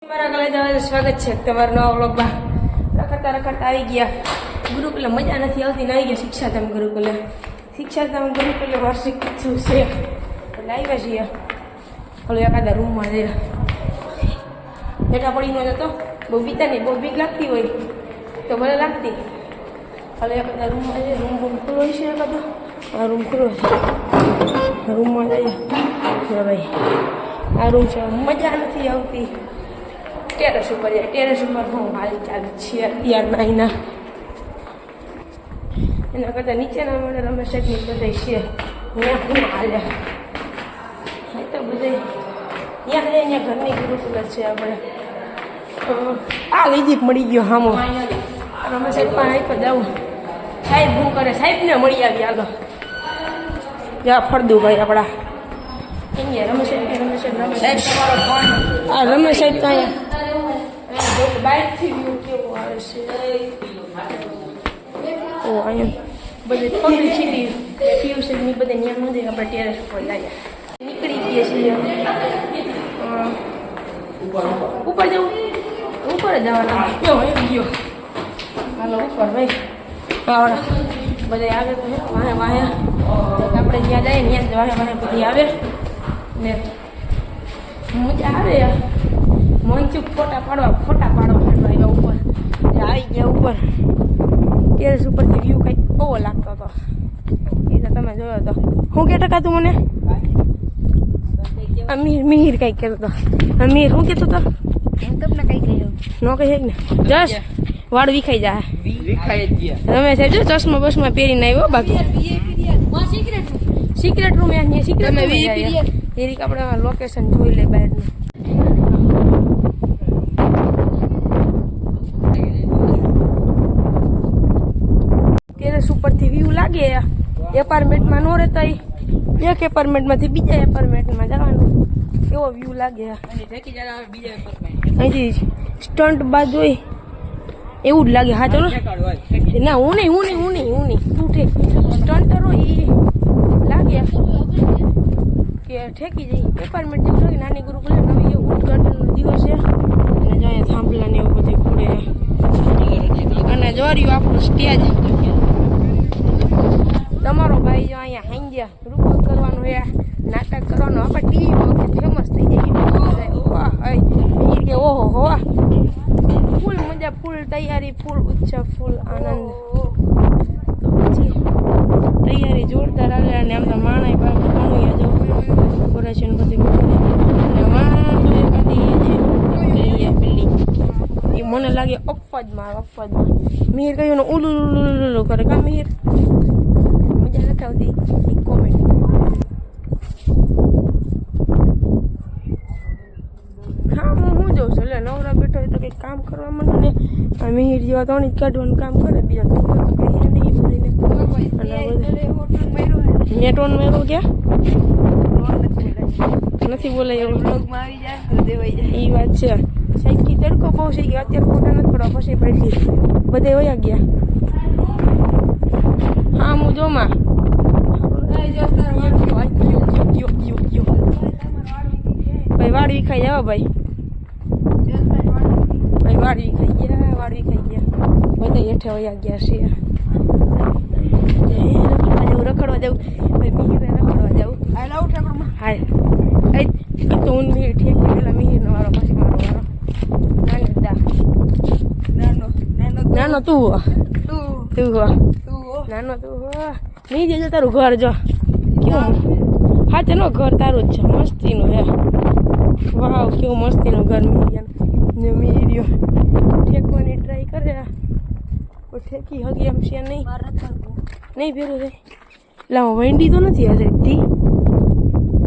મારા કલેજા સ્વાગત છે તમારા નવા વ્લોગમાં. રખડતા આવી ગયા ગુરુકુલે. મજા નથી આવતી ને આવી ગયા શિક્ષાધામ ગુરુકુલે. શિક્ષાધામ ગુરુકુલે વાર્ષિક ઉત્સવ છે એટલે આવ્યા છીએ. ઓલો એકાદા રૂમમાં જઈએ હેઠા પડી ન જતો બહુ બીતા નહીં, બહુ બીક લાગતી હોય તો ભલે લાગતી. ઓલો એકાદા રૂમમાં જઈએ. રૂમ ખુલ્લો છે એકાદો. આ રૂમ ખુલ્લો છે. રૂમમાં જઈએ ભાઈ. આ રૂમ છે. મજા નથી આવતી. ટેરેસ ઉપર જાય. ટેરેસ ઉપર હું હાલ ચાલુ છે અત્યારના અહીંના. એના કરતાં નીચેના મળે રમેશ સાહેબની બધા છે ત્યાં હું હાલે તો બધે ત્યાં અહીંયા ઘરની ગુરુકુલ છે. આપણે આ લીધી મળી ગયો હામો રમેશ સાહેબ પણ આપ્યો જાઉં. સાહેબ શું કરે? સાહેબને મળી આવી આગળ જ્યાં ફળદું ભાઈ આપણા રમેશ સાહેબ તમારો ફોન. હા રમેશ સાહેબ તો અહીંયા બાઇકથી વ્યૂ કેવું આવે છે. ઓ અહીંયા બધે પબ્લિક સિટી ટ્યુશનની બધે ત્યાં મંદિર આપણે ટેરેસ ઉપર લાગ્યા નીકળી ગયા છીએ. ઉપર જવું? ઉપર જ જવાના. ગયો હાલો ઉપર ભાઈ. વાવડા બધા આવે તો વાહે વાહે આપણે જ્યાં જઈએ ને ત્યાં વાહે વાહે બધી આવે ને મજા આવે. મનચુક ફોટા પાડવા આવ્યા ઉપર. આવી ગયા ઉપર ટેરેસ ઉપરથી વ્યૂ કંઈક બહુ લાગતો હતો. એ તો તમે જોયો હતો. શું કહેતો હતા તું મને? મિહિર કંઈક કહેતો હતો. મિહિર શું કહેતો હતો? તમને કંઈ કહ્યું ન કહે ને જસ વાળ વિખાઈ જાય. તમે સાહેબ જો ચશ્મા બસમાં પહેરીને આવ્યો. બાકી સિક્રેટ રૂમ યાર સિક્રેટ એ રીતે આપણે લોકેશન જોઈ લે બહારનું. ટેરેસ ઉપરથી વ્યૂ લાગે. એપાર્ટમેન્ટમાં ન રહેતા એક એપાર્ટમેન્ટમાંથી બીજા એપાર્ટમેન્ટમાં જવાનું એવો વ્યૂ લાગે. અહીંથી સ્ટન્ટ બાજુ હોય એવું જ લાગે. હા ચલો ના હું નહીં તું ઠેક સ્ટન્ટર હોય એ લાગે કે ઠેકી જાય. એપાર્ટમેન્ટ જેવું લાગે. નાની ગુરુકુલ નવી ઉદઘાટનનો દિવસ છે અને જો અહીંયા થાંભલા ને એવું બધું ખોડે અને જોર્યું આપણું સ્ટેજ. તમારો ભાઈ જો અહીંયા હાંજ્યા રૂપક કરવાનું છે, નાટક કરવાનું. આપણે ટીવીમાં ફેમસ થઈ જઈએ. કે ઓહો હોવા ફૂલ મજા, ફૂલ તૈયારી, ફૂલ ઉત્સાહ, ફૂલ આનંદ. તો પછી તૈયારી જોરદાર આવે અને આમ તો માણાઈ બાજુ ઘણું જો ડેકોરેશન બધું બિલ્ડિંગ એ મને લાગે અપવાદમાં. મિહિર કહ્યું ને ઉલું કરે. કા મિહિર મજા નથી આવતી એક કોમેન્ટ. હા હું જોઉં છું. એટલે નવરા બેઠો હોય તો કંઈક કામ કરવા માંડે ને. આ મિહિર જેવા તો જ કાઢવાનું કામ કરે. બીજા તો કંઈ નહીં બધીને. મેં ટોન માર્યો ક્યાં નથી બોલાય એ વાત છે. સાઈકી તડકો બહુ છે ગયો. અત્યારે ફોટા નથી પડવા પછી પડી બધે વયા ગયા. હા હું જોમાં ભાઈ વાળ વિખાઈ જાવ ભાઈ. વાળ વિખાઈ ગયા બધા હેઠે વયા ગયા છે. રખડવા જવું ભાઈ. મિહિર રખડવા જવું. હા તો હું મિહિર ઠીક પેલા મિહિર નો વાળો પછી મારો વાળો. નાનો તું નાનો તું મિહિર જો તારું ઘર જો કેવું. હા તેનો ઘર તારું જ છે. મસ્તીનું હે. વાવ કેવું મસ્તીનું ઘર મિહિર ઠેકવાની ટ્રાય કરે. ઠેકી હગી એમ છે નહીં ભેરું થાય. લાવો વંડી તો નથી હશે તી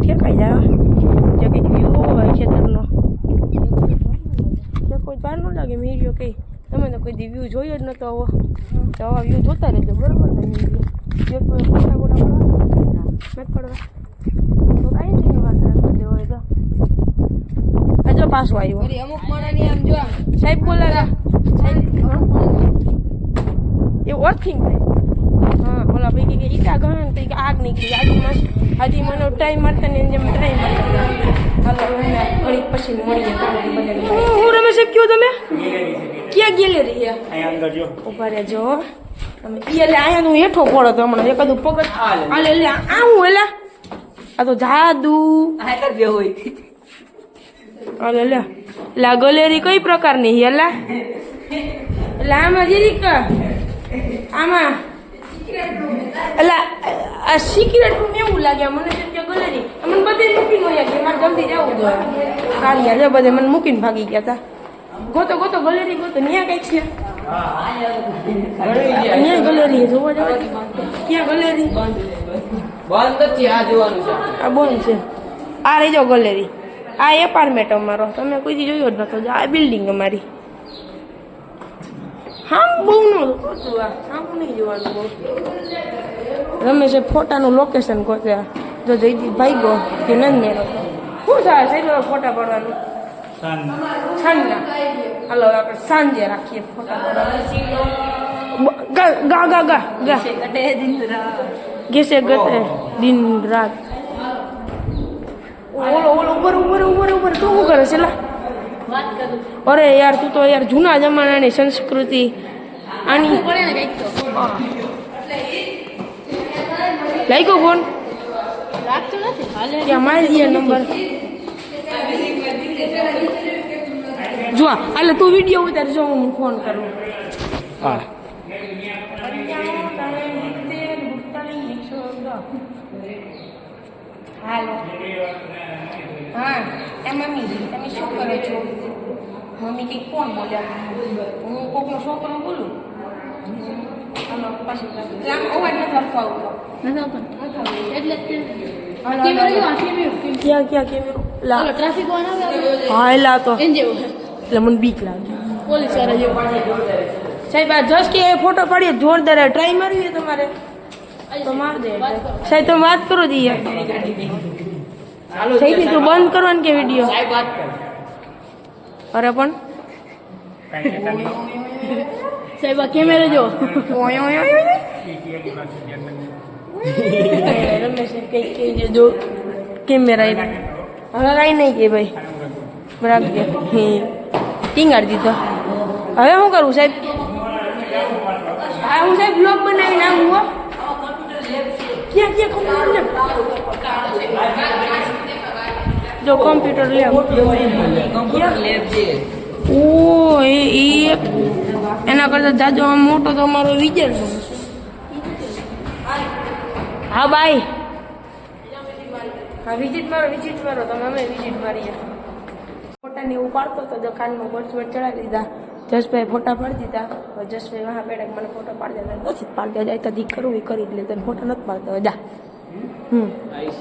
ઠેકાઈ જાય. જો કંઈક વ્યૂ હોય ખેતરનો કોઈ બહાર ન લાગે. મિહિર કંઈ તમે તો કોઈ દી વ્યૂ જોયો જ નતો આવો. તો આવા વ્યૂ જોતા રહેજો બરોબર ને. મિહિર જો કોઈ ફોટા પડવા નથી પડવા તો કાંઈ નહીં વાત રાખવા હોય તો. આ જો પાછું આવ્યું. અમુક માણાની આમ જો સાહેબ બોલાવ્યા. સાહેબ એ વર્કિંગ થાય. હા ઓલા ભાઈ કે ઈટા ગણ તો આગ નીકળી. આજી મને ટાઈમ મારતા ને જેમ ટ્રાય મારતા. હાલો ઘડી પછી મળીએ. તમે ક્યાં ગેલેરી છે ઉભા રહેજો તમે એટલે અહીંયા તું હેઠો પડો તો હમણાં એકાદું પગત હાલે એટલે આ હું એલા આ તો જાદુ હાલે લે લા ગેલેરી કઈ પ્રકારની છે એલા એટલે આમાં જીરીક આમાં એટલે આ સિક્રેટ રૂમ એવું લાગે મને જેમ કે ગેલેરી મને બધે મૂકીને વયા ગયા મારે જલ્દી જવું જોઈએ કાઢ્યા છે બધે મને મૂકીને ભાગી ગયા હતા ગોતો ગોતો ગેલેરી ગોતો ન્યા કઈક છે ન્યા ગેલેરી જોવા જાવ ક્યાં ગેલેરી બંધ છે આ જોવાનું છે આ બંધ છે આ રહી જાવ ગેલેરી આ એપાર્ટમેન્ટ અમારો તમે કોઈ જોયો જ નતો આ બિલ્ડિંગ અમારી હા બહુ ન ગોતું આ હા નહીં જોવાનું બહુ રમેશે ફોટાનું લોકેશન ગોત્યા જો જયદીપ ભાઈ ગો કે નથી મેળો શું થાય સાહેબ ફોટા પાડવાનું સાંજના હાલો આપણે સાંજે રાખીએ ફોટા પાડવા ગા ગા ગા ગા ઘેસે ગતે દિન રાત ઓલો ઓલો ઉપર ઉપર ઉપર ઉપર તું શું કરે છે લા અરે યાર તું તો યાર જૂના જમાનાની સંસ્કૃતિ આની લાગ્યો ફોન લાગતો નથી ત્યાં મારી દે નંબર જો એટલે તું વિડીયો ઉતાર જો હું ફોન કરું હા હાલો હા એ મમ્મી તમે શું કરો છો મમ્મી કંઈક કોણ બોલ્યા હું કોકનો છોકરો બોલું અવાજ નથી હરખાવતો ક્યાં ક્યાં કેમેરો ટ્રાફિક હા એલા તો એટલે મને બીક લાગે પોલીસ સાહેબ આ જસ કે ફોટો પાડીએ જોરદાર ટ્રાય મારવી તમારે તો માર દે સાહેબ તમે વાત કરો દી સાહેબ તું બંધ કરવાનું કે વિડીયો અરે પણ સાહેબ આ કેમેરા જો રમેશ કઈ જો કેમેરા હવે કઈ નહીં કે ભાઈ બરાબર કે ટીંગાડી દીધો હવે શું કરું સાહેબ હા હું સાહેબ બ્લોગ બનાવીને આવું હો ક્યાં ક્યાં કોમ્પ્યુટર જો કોમ્પ્યુટર લેબ ઓ એ એના કરતા જાજો આમ મોટો તો અમારો વિજય હા બાય હા વિઝિટ મારો તમે અમે વિઝિટ મારીએ ફોટાને એવું પાડતો હતો જો કાનમાં બર્ડ્સ ચડાવી દીધા જસભાઈ ફોટા પાડી દીધા જસભાઈ વહાં બેઠા મને ફોટો પાડી દેતા નથી પાડતા જાય તો કરવું એ કરી જ લે તને ફોટા નથી પાડતા જા ભાઈ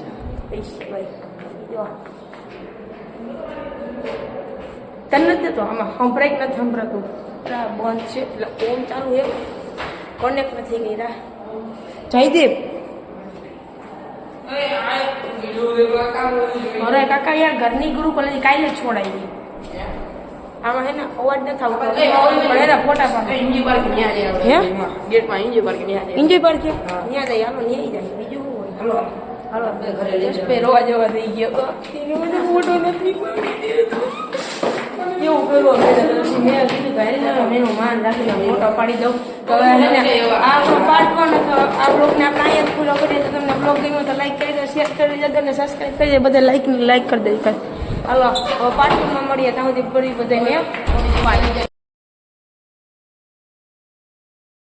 તને નથી દેતો આમાં સંભળાય નથી સંભળાતું બંધ છે એટલે ઓમ ચાલુ એ કોનેક્ટ નથી ગઈ રા જયદીપ અરે કાકા યાર ઘરની ગુરુ કોલેજ કાલે છોડાઈ ગઈ આમાં હે ને અવાજ નથી આવતો પણ એના ફોટા પાડે ઇન્જોય પાર્ક ન્યા જાય હે ગેટમાં ઇન્જોય પાર્ક ન્યા જાય ઇન્જોય પાર્ક ન્યા જાય હાલો ન્યા જાય બીજું શું હોય હાલો હાલો આપણે ઘરે જસ પે રોવા જવા થઈ ગયો એને મને ફોટો નથી કેવું કર્યું મેં કીધું ઘરે એનું માન રાખીને ફોટો પાડી દઉં તો હવે હે ને આ આપણો પાર્ટ 1 હતો આ બ્લોગને આપણે અહીંયા પૂરો કરીએ તો તમને બ્લોગ ગમ્યો તો લાઈક કરી દો શેર કરી દેજો અને સબસ્ક્રાઈબ કરી દે બધા લાઈક કરી દે હાલો પાર્ટ 2 માં મળીએ ત્યાં સુધી બધાને બાય